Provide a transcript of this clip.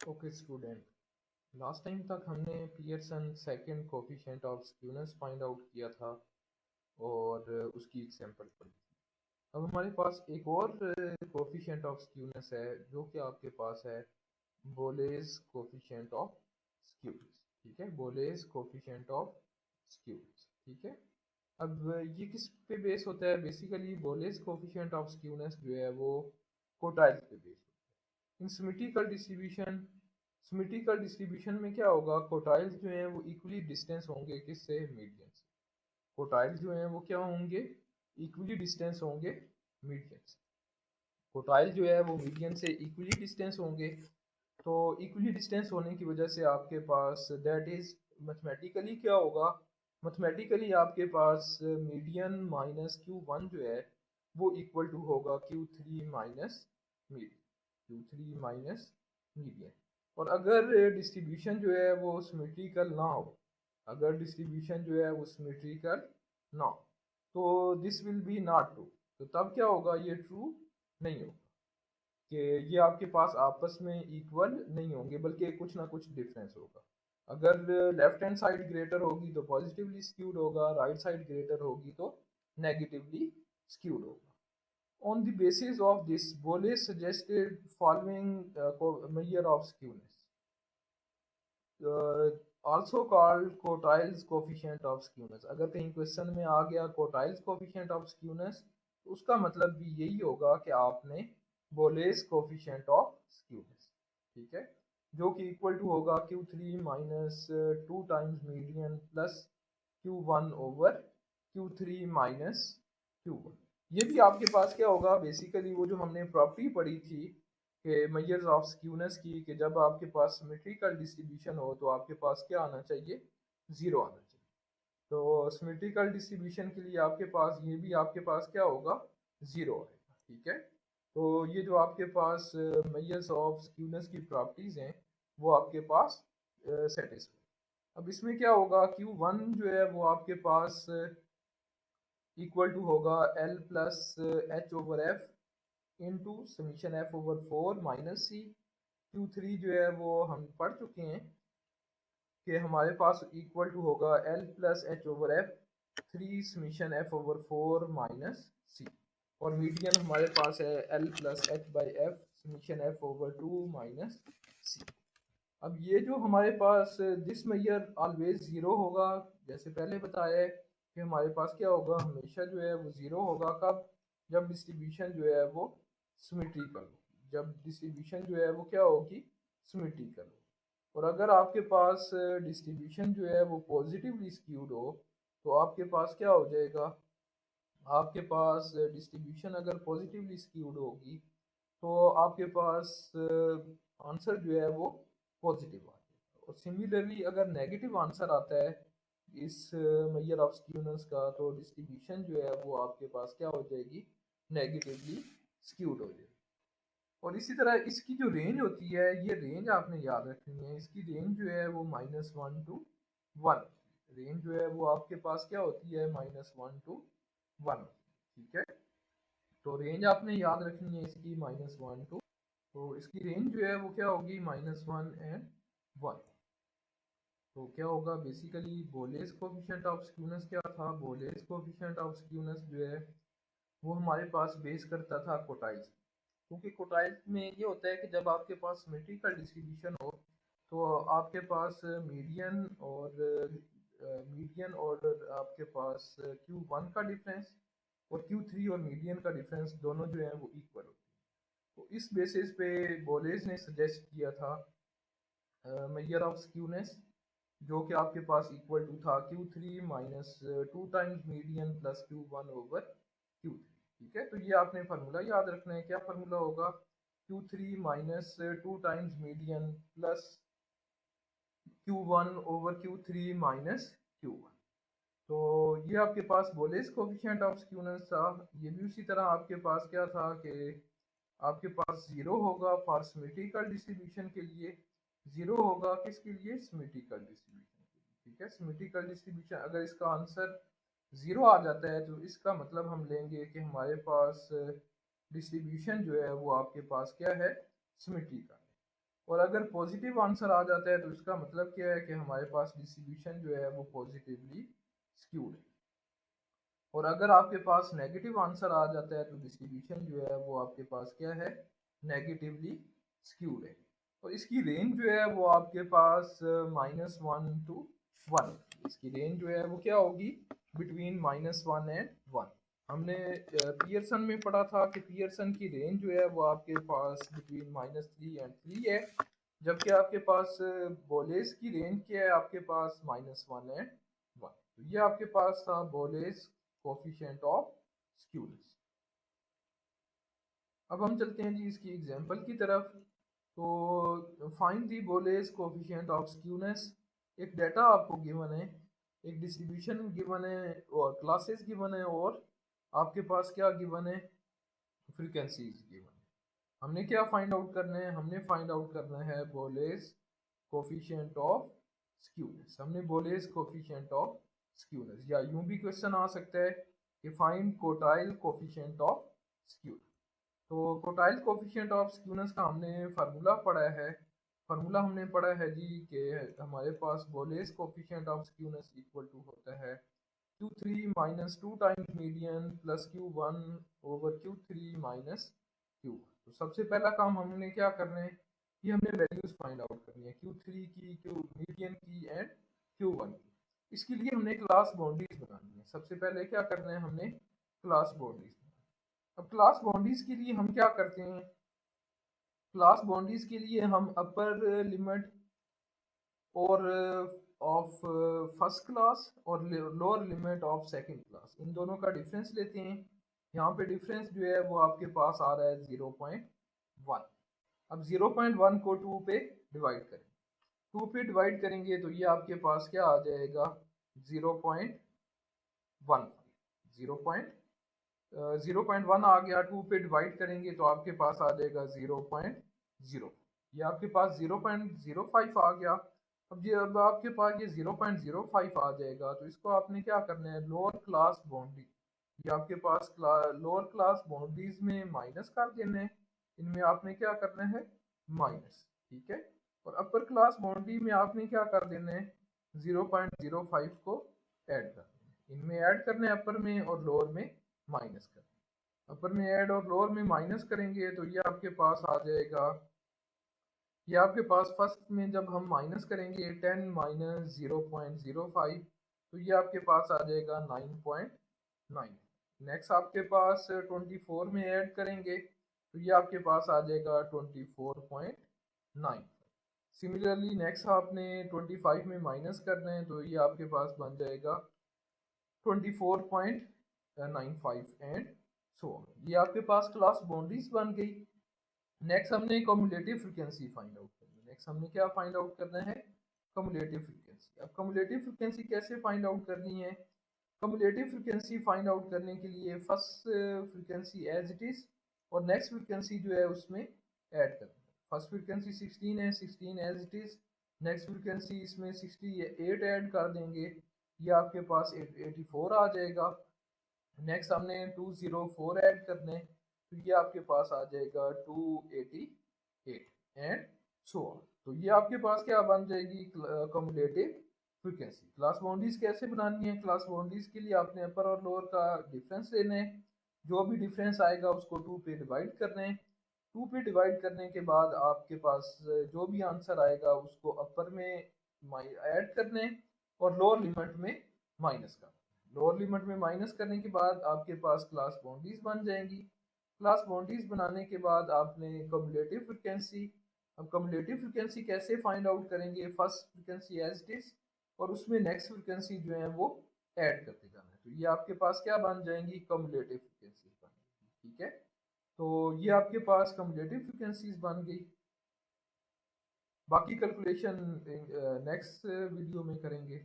Okay student, last time तक हमने Pearson second coefficient of skewness find out किया था और उसकी एग्जांपल पढ़ी थी। अब हमारे पास एक और कोफिशिएंट ऑफ स्क्यूनेस है जो कि आपके पास है बोलेज कोफिशिएंट ऑफ स्क्यूनेस। ठीक है, बोलेज कोफिशिएंट ऑफ स्क्यूनेस। ठीक है, अब ये किस पे बेस होता है? बेसिकली बोलेज कोफिशिएंट ऑफ स्क्यूनेस जो है वो कोटाइल्स पे बेस होता है। इन सिमेट्रिकल डिस्ट्रीब्यूशन में क्या होगा, कोटाइल्स जो हैं वो इक्वली डिस्टेंस होंगे किससे? मीडियन से। कोटाइल्स जो हैं वो क्या होंगे? इक्वली डिस्टेंस होंगे मीडियन से। कोटाइल जो है वो मीडियन से इक्वली डिस्टेंस होंगे। तो इक्वली डिस्टेंस होने की वजह से आपके पास दैट इज मैथमेटिकली क्या होगा? मैथमेटिकली आपके पास मीडियन माइनस Q1 जो है वो इक्वल टू होगा Q3 minus median. Q3 minus median. और अगर डिस्ट्रीब्यूशन जो है वो सिमेट्रिकल ना हो, अगर डिस्ट्रीब्यूशन जो है वो सिमेट्रिकल ना हो, तो this will be not true. तो तब क्या होगा? ये ट्रू नहीं होगा कि ये आपके पास आपस में इक्वल नहीं होंगे, बल्कि कुछ ना कुछ डिफरेंस होगा। अगर लेफ्ट हैंड साइड ग्रेटर होगी तो पॉजिटिवली स्क्यूड होगा, राइट साइड ग्रेटर होगी तो नेगेटिवली स्क्यूड होगा। On the basis of this, Bolle suggested following measure of skewness, also called Quotiles coefficient of skewness। अगर कहीं क्वेश्चन में आ गया Quotiles coefficient of skewness, तो उसका मतलब भी यही होगा कि आपने Bolle's coefficient of skewness, ठीक है, जो कि इक्वल टू होगा Q3 minus 2 times median plus Q1 over Q3 minus Q1। ये भी आपके पास क्या होगा? बेसिकली वो जो हमने प्रॉपर्टी पढ़ी थी कि मेजर्स ऑफ स्क्यूनेस की, कि जब आपके पास सिमेट्रिकल डिस्ट्रीब्यूशन हो तो आपके पास क्या आना चाहिए? ज़ीरो आना चाहिए। तो सिमेट्रिकल डिस्ट्रीब्यूशन के लिए आपके पास ये भी आपके पास क्या होगा? ज़ीरो आएगा। ठीक है, तो ये जो आपके पास मेजर्स ऑफ स्क्यूनेस की प्रॉपर्टीज़ हैं वो आपके पास सेटिस्फाई। अब इसमें क्या होगा? Q1 जो है वो आपके पास इक्वल टू होगा L plus H over F into summation F over 4 minus C. Q3 जो है वो हम पढ़ चुके हैं कि हमारे पास इक्वल टू होगा L plus H over F 3 summation F over 4 minus C. और मीडियन हमारे पास है L plus H by F summation F over 2 minus C. अब ये जो हमारे पास दिस मेजर ऑलवेज ज़ीरो होगा, जैसे पहले बताया है कि हमारे पास क्या होगा? हमेशा जो है वो ज़ीरो होगा। कब? जब डिस्ट्रीब्यूशन जो है वो सिमेट्रिकल होगी। जब डिस्ट्रीब्यूशन जो है वो क्या होगी? सिमेट्रिकल होगी। और अगर आपके पास डिस्ट्रीब्यूशन जो है वो पॉजिटिवली स्क्यूड हो तो आपके पास क्या हो जाएगा? आपके पास डिस्ट्रीब्यूशन अगर पॉजिटिवली स्क्यूड होगी तो आपके पास आंसर जो है वो पॉजिटिव आ जाएगा। और सिमिलरली अगर नेगेटिव आंसर आता है इस मेजर ऑफ स्क्यूनेस का, तो डिस्ट्रीब्यूशन जो है वो आपके पास क्या हो जाएगी? नेगेटिवली स्क्यूड हो जाएगी। और इसी तरह इसकी जो रेंज होती है, ये रेंज आपने याद रखनी है। इसकी रेंज जो है वो -1 to 1। रेंज जो है वो आपके पास क्या होती है? -1 to 1। ठीक है, तो रेंज आपने याद रखनी है इसकी -1 to, तो इसकी रेंज जो है वो क्या होगी? -1 एंड 1। तो क्या होगा? बेसिकली बोलेस कोफिशिएंट ऑफ स्क्यूनेस क्या था? बोलेस कोफिशिएंट ऑफ स्क्यूनेस जो है वो हमारे पास बेस करता था कोटाइल्स। क्योंकि कोटाइल्स में ये होता है कि जब आपके पास सिमेट्रिकल डिस्ट्रीब्यूशन हो तो आपके पास मीडियन और आपके पास Q1 का डिफरेंस और Q3 और मीडियन का डिफरेंस दोनों जो है वो इक्वल होते हैं। तो इस बेसिस पे बोलेज ने सजेस्ट किया था मेजर ऑफ स्क्यूनेस, जो कि आपके पास इक्वल टू था Q3 minus 2 times median plus Q1 over Q3। ठीक है, तो ये आपने फार्मूला याद रखना है। क्या फार्मूला होगा? Q3 minus 2 times median plus Q1 over Q3 minus Q1। तो ये आपके पास बोलेस कोफिशिएंट ऑफ स्क्यूनेस था। ये भी उसी तरह आपके पास क्या था कि आपके पास ज़ीरो होगा फॉर सिमेट्रिकल डिस्ट्रीब्यूशन के लिए, ज़ीरो होगा किसके लिए? सिमेट्रिकल डिस्ट्रीब्यूशन के लिए। ठीक है, सिमेट्रिकल डिस्ट्रीब्यूशन अगर इसका आंसर ज़ीरो आ जाता है तो इसका मतलब हम लेंगे कि हमारे पास डिस्ट्रीब्यूशन जो है वो आपके पास क्या है? सिमेट्रिकल है। और अगर पॉजिटिव आंसर आ जाता है तो इसका मतलब क्या है कि हमारे पास डिस्ट्रीब्यूशन जो है वो पॉजिटिवली स्क्यूड है। और अगर आपके पास नेगेटिव आंसर आ जाता है तो डिस्ट्रीब्यूशन जो है वो आपके पास क्या है, नेगेटिवली स्क्यूड है। और इसकी रेंज जो है वो आपके पास -1 to 1, इसकी रेंज जो है वो क्या होगी, बिटवीन -1 एंड 1। हमने पियर्सन में पढ़ा था कि पियर्सन की रेंज जो है वो आपके पास बिटवीन -3 एंड 3 है, जबकि आपके पास बोलेस की रेंज क्या है, आपके पास -1 एंड 1। तो ये आपके पास था बोलेस कोफिशिएंट ऑफ स्क्यूनेस। अब हम चलते हैं जी इसकी एग्जांपल की तरफ। तो find the Bowley's coefficient of skewness. एक डाटा आपको गिवन है, एक डिस्ट्रीब्यूशन गिवन है और क्लासेस गिवन है, और आपके पास क्या गिवन है, फ्रीक्वेंसीज गिवन है। हमने क्या फाइंड आउट करना है, हमने फाइंड आउट करना है बोलेस कोफिशिएंट ऑफ स्क्यूनेस। हमने बोलेस कोफिशिएंट ऑफ स्क्यूनेस, या यूं भी क्वेश्चन आ सकता है कि find quartile coefficient of skewness. तो कोटाइल कोफिशिएंट ऑफ स्क्यूनेस का हमने फार्मूला पढ़ा है। फार्मूला हमने पढ़ा है जी कि हमारे पास Bowley's coefficient of skewness equal to होता है Q3 minus 2 times median plus Q1 over Q3 minus Q। तो सबसे पहला काम हमने क्या करना है, ये हमने वैल्यूज फाइंड आउट करनी है, Q3 की, Q मीडियन की एंड Q1 की। इसके लिए हमने क्लास बाउंड्रीज बनानी है। सबसे पहले क्या करना है, हमने क्लास बाउंड्रीज। अब क्लास बाउंड्रीज के लिए हम क्या करते हैं, क्लास बाउंड्रीज के लिए हम अपर लिमिट और ऑफ फर्स्ट क्लास और lower limit of second class, इन दोनों का डिफरेंस लेते हैं। यहाँ पे डिफरेंस जो है वो आपके पास आ रहा है 0.1। अब 0.1 को 2 पे डिवाइड करें, 2 पे डिवाइड करेंगे तो ये आपके पास क्या आ जाएगा, 0.1, 0.1 आ गया। 2 पे डिवाइड करेंगे तो आपके पास आ जाएगा 0.0, ये आपके पास 0.05 आ गया। अब आपके पास ये 0.05 आ जाएगा तो इसको आपने क्या करना है, लोअर क्लास बाउंड्री, ये आपके पास लोअर क्लास बाउंड्रीज में माइनस कर देना है, इनमें आपने क्या करना है, माइनस, ठीक है। और अपर क्लास बाउंड्री में आपने क्या कर देना है, 0.05 को ऐड कर देना है, इनमें ऐड करना है अपर में और लोअर में माइनस करना है। अपर में ऐड और लोअर में माइनस करेंगे तो ये आपके पास आ जाएगा, ये आपके पास फर्स्ट में जब हम माइनस करेंगे 10 माइनस 0.05 तो ये आपके पास आ जाएगा 9.9। नेक्स्ट आपके पास 24 में ऐड करेंगे तो ये आपके पास आ जाएगा 24.9। सिमिलरली नेक्स्ट आपने 25 में माइनस करना है तो ये आपके पास बन जाएगा 24.95 एंड सो ऑन। ये आपके पास क्लास बाउंड्रीज बन गई। नेक्स्ट हमने कम्युलेटिव फ्रीक्वेंसी फाइंड आउट करनी है। नेक्स्ट हमने क्या फाइंड आउट करना है, कम्युलेटिव फ्रीक्वेंसी। अब कम्युलेटिव फ्रीक्वेंसी कैसे फाइंड आउट करनी है, कम्युलेटिव फ्रीक्वेंसी फाइंड आउट करने के लिए first frequency as it is और नेक्स्ट फ्रीक्वेंसी जो है उसमें ऐड करना है। फर्स्ट फ्रीक्वेंसी 16 है, 16 as it is, next frequency इसमें 68 ऐड कर देंगे, ये आपके पास 84 आ जाएगा। नेक्स्ट हमने 204 ऐड करने, तो ये आपके पास आ जाएगा 288 एंड सो ऑन। तो ये आपके पास क्या बन जाएगी, कम्युलेटिव फ्रीक्वेंसी। क्लास बाउंड्रीज कैसे बनानी है, क्लास बाउंड्रीज के लिए आपने अपर और लोअर का डिफरेंस लेना है, जो भी डिफरेंस आएगा उसको 2 पे डिवाइड करना है। 2 पे डिवाइड करने के बाद आपके पास जो भी आंसर आएगा उसको अपर में ऐड करना है और लोअर लिमिट में माइनस करना है। लोअर लिमिट में माइनस करने के बाद आपके पास क्लास बाउंड्रीज बन जाएंगी। क्लास बाउंड्रीज बनाने के बाद आपने कम्युलेटिव फ्रीक्वेंसी, अब कम्युलेटिव फ्रीक्वेंसी कैसे फाइंड आउट करेंगे, first frequency as it is और उसमें नेक्स्ट फ्रीक्वेंसी जो है वो ऐड करते जाना है, तो ये आपके पास क्या बन जाएंगी, कम्युलेटिव फ्रीक्वेंसी बन जाएंगी, ठीक है। तो ये आपके पास कम्युलेटिव फ्रीक्वेंसीज बन गई। बाकी कैलकुलेशन नेक्स्ट वीडियो में करेंगे।